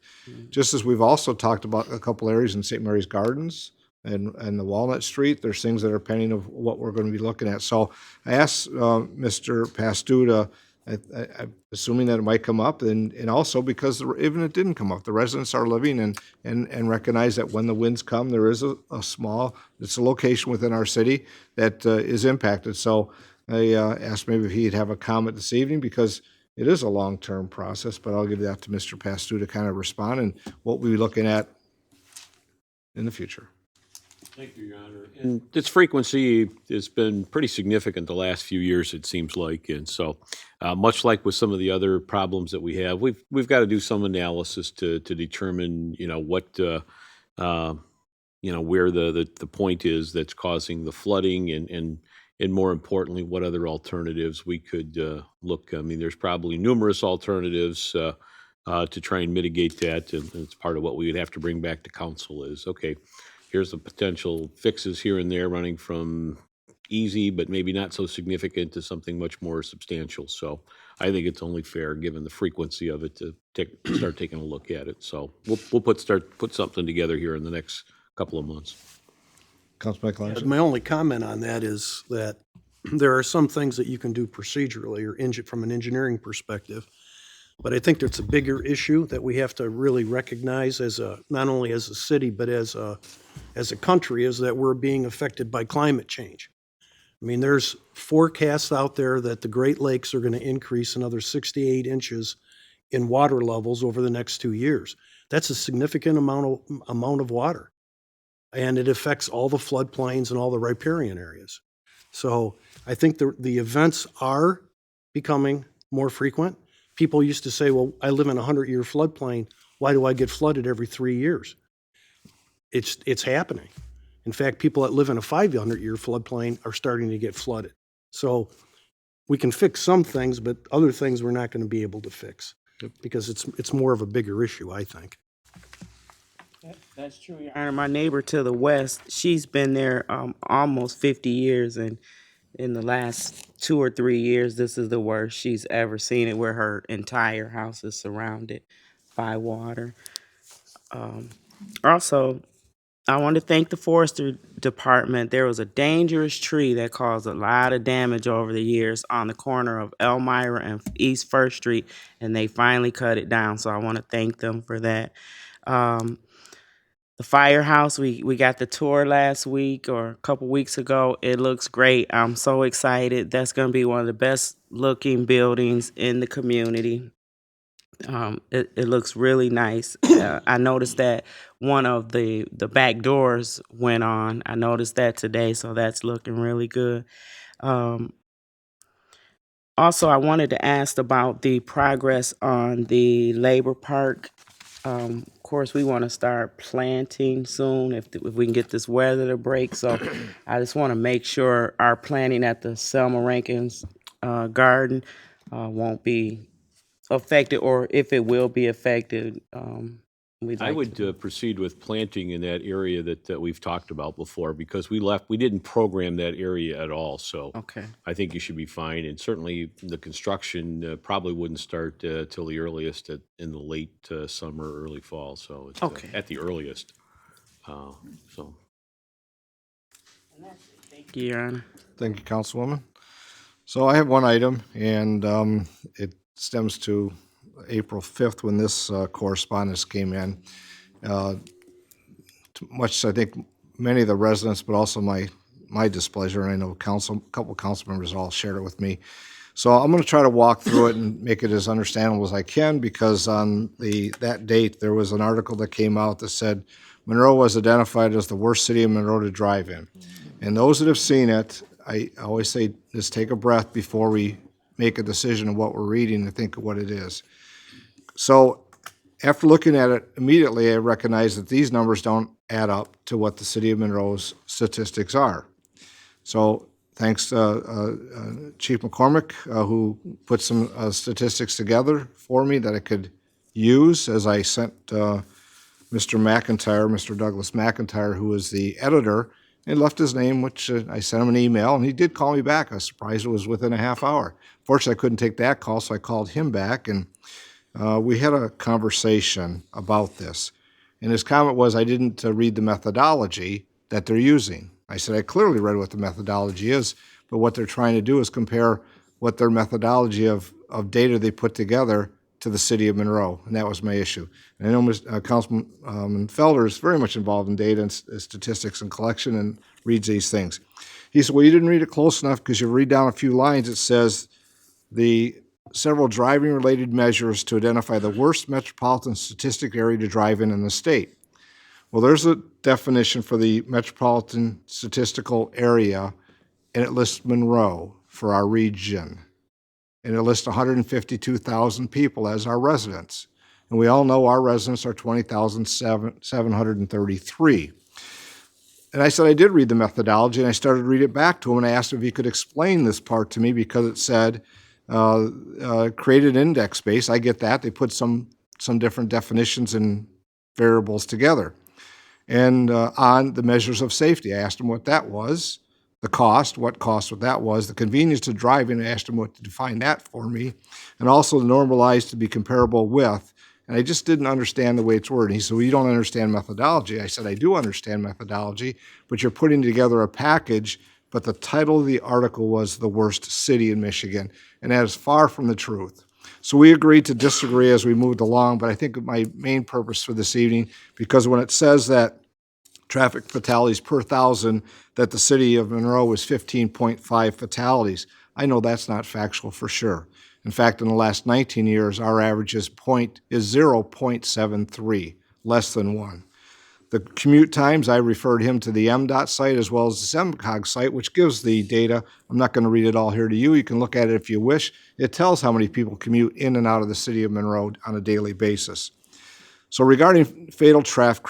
Just as we've also talked about a couple areas in St. Mary's Gardens and the Walnut Street, there's things that are pending of what we're going to be looking at. So I asked Mr. Pastuda, I'm assuming that it might come up, and also because even if it didn't come up, the residents are living and recognize that when the winds come, there is it's a location within our city that is impacted. So I asked maybe if he'd have a comment this evening, because it is a long-term process, but I'll give that to Mr. Pastu to kind of respond and what we'll be looking at in the future. Thank you, Your Honor. And its frequency has been pretty significant the last few years, it seems like. And so, much like with some of the other problems that we have, we've got to do some analysis to determine, what, where the point is that's causing the flooding, and more importantly, what other alternatives we could look. I mean, there's probably numerous alternatives to try and mitigate that, and it's part of what we would have to bring back to council is, okay, here's the potential fixes here and there, running from easy but maybe not so significant to something much more substantial. So I think it's only fair, given the frequency of it, to start taking a look at it. So we'll put something together here in the next couple of months. Councilman Clark. My only comment on that is that there are some things that you can do procedurally or from an engineering perspective. But I think there's a bigger issue that we have to really recognize not only as a city, but as a country, is that we're being affected by climate change. I mean, there's forecasts out there that the Great Lakes are going to increase another 68 inches in water levels over the next 2 years. That's a significant amount of water. And it affects all the floodplains and all the riparian areas. So I think the events are becoming more frequent. People used to say, well, I live in a 100-year floodplain. Why do I get flooded every 3 years? It's happening. In fact, people that live in a 500-year floodplain are starting to get flooded. So we can fix some things, but other things we're not going to be able to fix because it's more of a bigger issue, I think. That's true, Your Honor. My neighbor to the west, she's been there almost 50 years, and in the last 2 or 3 years, this is the worst she's ever seen it, where her entire house is surrounded by water. Also, I want to thank the forestry department. There was a dangerous tree that caused a lot of damage over the years on the corner of Elmira and East First Street, and they finally cut it down. So I want to thank them for that. the firehouse. We got the tour last week or a couple weeks ago. It looks great. I'm so excited. That's going to be one of the best looking buildings in the community. It looks really nice. I noticed that one of the back doors went on. I noticed that today, so that's looking really good. Um, Also, I wanted to ask about the progress on the labor park. Of course, we want to start planting soon if we can get this weather to break. So I just want to make sure our planting at the Selma Rankins garden won't be affected, or if it will be affected, we'd I like would to. proceed with planting in that area that we've talked about before, because we didn't program that area at all, so Okay. I think you should be fine, and certainly the construction probably wouldn't start till the earliest in the late summer, early fall, so it's Okay. at the earliest. So, Thank you, Your Honor. Thank you, Councilwoman. So I have one item, and it stems to April 5th when this correspondence came in. Much, I think, many of the residents, but also my displeasure, and I know a couple council members all shared it with me. So I'm going to try to walk through it and make it as understandable as I can, because on that date, there was an article that came out that said Monroe was identified as the worst city in Monroe to drive in. And those that have seen it, I always say, just take a breath before we make a decision of what we're reading and think of what it is. So after looking at it immediately, I recognize that these numbers don't add up to what the city of Monroe's statistics are. So thanks to Chief McCormick, who put some statistics together for me that I could use as I sent Mr. Douglas McIntyre, who is the editor, and left his name, which I sent him an email, and he did call me back. I was surprised it was within a half hour. Fortunately, I couldn't take that call, so I called him back, and we had a conversation about this. And his comment was, I didn't read the methodology that they're using. I said, I clearly read what the methodology is, but what they're trying to do is compare what their methodology of data they put together to the city of Monroe, and that was my issue. And I know Councilman Felder is very much involved in data and statistics and collection and reads these things. He said, well, you didn't read it close enough, because you read down a few lines, it says the several driving-related measures to identify the worst metropolitan statistic area to drive in the state. Well, there's a definition for the metropolitan statistical area, and it lists Monroe for our region. And it lists 152,000 people as our residents. And we all know our residents are 20,733. And I said I did read the methodology, and I started to read it back to him, and I asked him if he could explain this part to me, because it said created index base. I get that. They put some different definitions and variables together. And on the measures of safety, I asked him what that was, the cost, what that was, the convenience to driving, I asked him what to define that for me, and also the normalized to be comparable with. And I just didn't understand the way it's worded. He said, well, you don't understand methodology. I said, I do understand methodology, but you're putting together a package, but the title of the article was The Worst City in Michigan, and that is far from the truth. So we agreed to disagree as we moved along, but I think my main purpose for this evening, because when it says that traffic fatalities per thousand, that the city of Monroe was 15.5 fatalities, I know that's not factual for sure. In fact, in the last 19 years, our average is 0.73, less than 1. The commute times, I referred him to the MDOT site as well as the SEMCOG site, which gives the data. I'm not going to read it all here to you. You can look at it if you wish. It tells how many people commute in and out of the city of Monroe on a daily basis. So regarding fatal traffic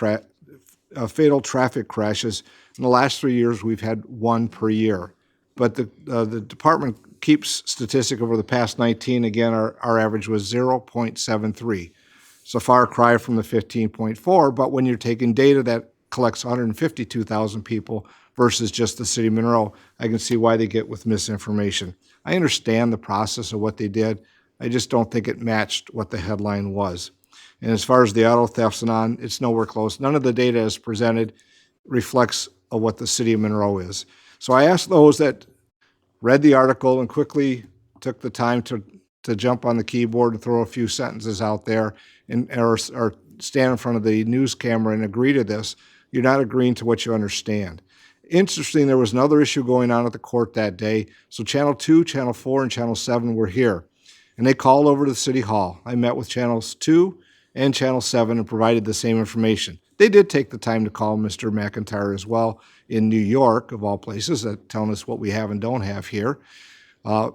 crashes, in the last 3 years, we've had one per year. But the department keeps statistic over the past 19. Again, our average was 0.73. It's a far cry from the 15.4, but when you're taking data that collects 152,000 people versus just the city of Monroe, I can see why they get with misinformation. I understand the process of what they did. I just don't think it matched what the headline was. And as far as the auto thefts and on, it's nowhere close. None of the data as presented reflects what the city of Monroe is. So I asked those that read the article and quickly took the time to jump on the keyboard and throw a few sentences out there, and or stand in front of the news camera and agree to this, you're not agreeing to what you understand. Interesting, there was another issue going on at the court that day. So Channel 2, Channel 4, and Channel 7 were here. And they called over to the City Hall. I met with Channels 2 and Channel 7 and provided the same information. They did take the time to call Mr. McIntyre as well in New York, of all places, telling us what we have and don't have here.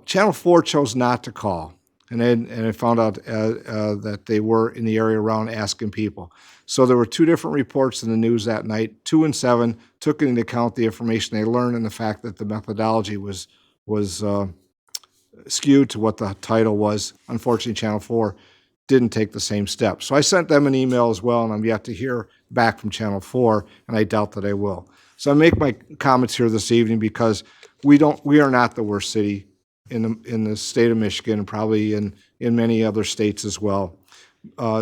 Channel 4 chose not to call. And I found out that they were in the area around asking people. So there were two different reports in the news that night. 2 and 7 took into account the information they learned and the fact that the methodology was skewed to what the title was. Unfortunately, Channel 4 didn't take the same steps. So I sent them an email as well, and I'm yet to hear back from Channel 4, and I doubt that I will. So I make my comments here this evening because we are not the worst city in the state of Michigan and probably in many other states as well.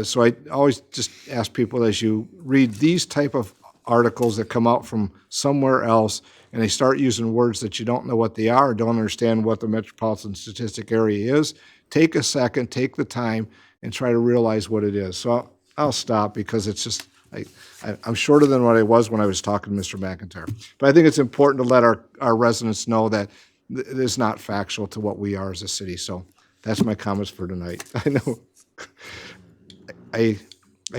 So I always just ask people, as you read these type of articles that come out from somewhere else and they start using words that you don't know what they are or don't understand what the metropolitan statistic area is, take a second, take the time, and try to realize what it is. So I'll stop because it's just, I'm shorter than what I was when I was talking to Mr. McIntyre. But I think it's important to let our residents know that it is not factual to what we are as a city. So that's my comments for tonight. I know I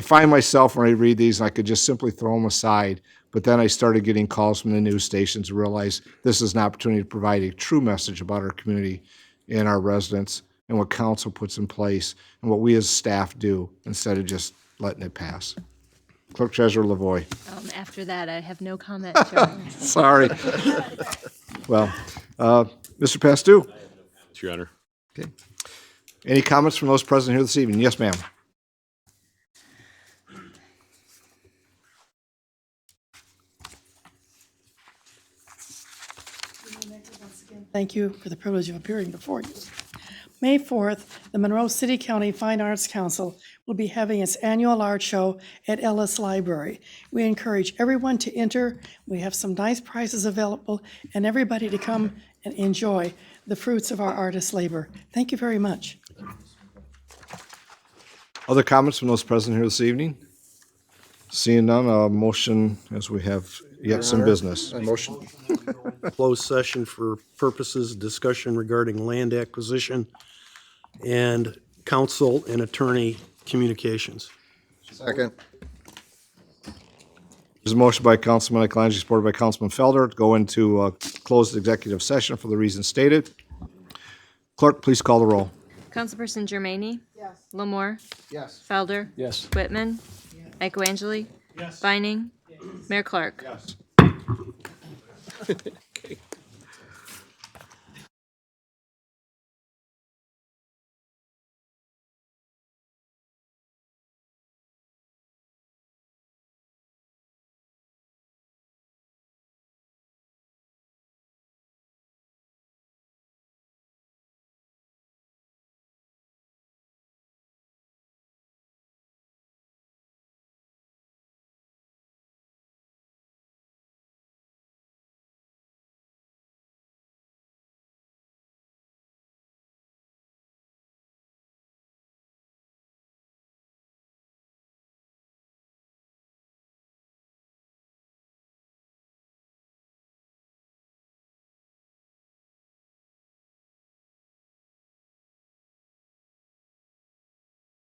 find myself when I read these, I could just simply throw them aside. But then I started getting calls from the news stations and realized this is an opportunity to provide a true message about our community and our residents and what council puts in place and what we as staff do instead of just letting it pass. Clerk Treasurer Lavoy. After that, I have no comment, Chairman. Sorry. Well, Mr. Pastu. Your Honor. Okay. Any comments from those present here this evening? Yes, ma'am. Thank you for the privilege of appearing before you. May 4th, the Monroe City County Fine Arts Council will be having its annual art show at Ellis Library. We encourage everyone to enter. We have some nice prizes available, and everybody to come and enjoy the fruits of our artists' labor. Thank you very much. Other comments from those present here this evening? Seeing none, a motion as we have yet some business. A motion. Closed session for purposes of discussion regarding land acquisition and counsel and attorney communications. Second. There's a motion by Councilman Akalangi, supported by Councilman Felder, to go into closed executive session for the reasons stated. Clerk, please call the roll. Councilperson Germaini? Yes. Lamore? Yes. Felder? Yes. Whitman? Michael Angeli? Yes. Vining? Mayor Clark? Yes.